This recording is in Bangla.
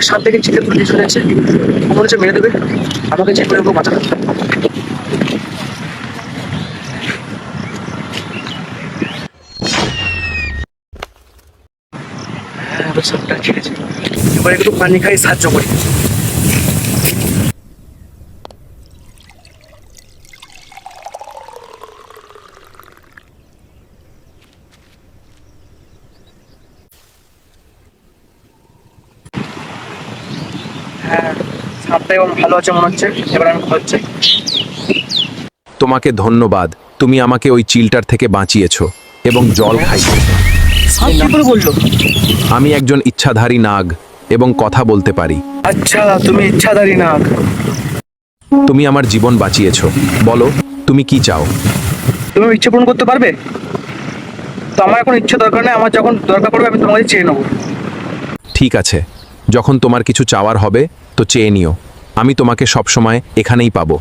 সাপ থেকে চিঠে তুলে চলে যাচ্ছে, মনে হচ্ছে মেরে দেবে আমাকে, যে করে বাঁচানো। হ্যাঁ, সাপটা ছেড়েছে, এবার একটু পানি খাই, সাহায্য করি। হ্যাঁ, সাপটা এবং ভালো আছে মনে হচ্ছে, এবার আমি খাচ্ছি। তোমাকে ধন্যবাদ, তুমি আমাকে ওই চিলটার থেকে বাঁচিয়েছো এবং জল খাইয়েছো। সাপ কি করে বললো? আমি একজন ইচ্ছাধারী নাগ এবং কথা বলতে পারি। আচ্ছা, তুমি ইচ্ছাধারী নাগ। তুমি আমার জীবন বাঁচিয়েছো, বলো তুমি কি চাও? তুমি আমার ইচ্ছে পূরণ করতে পারবে? তো আমার এখন ইচ্ছে দরকার নেই, আমার যখন দরকার পড়বে আমি তোমাকে চেয়ে নেবো। ঠিক আছে, যখন তোমার কিছু চাওয়ার হবে তো চেয়ে নিও, আমি তোমাকে সবসময় এখানেই পাবো।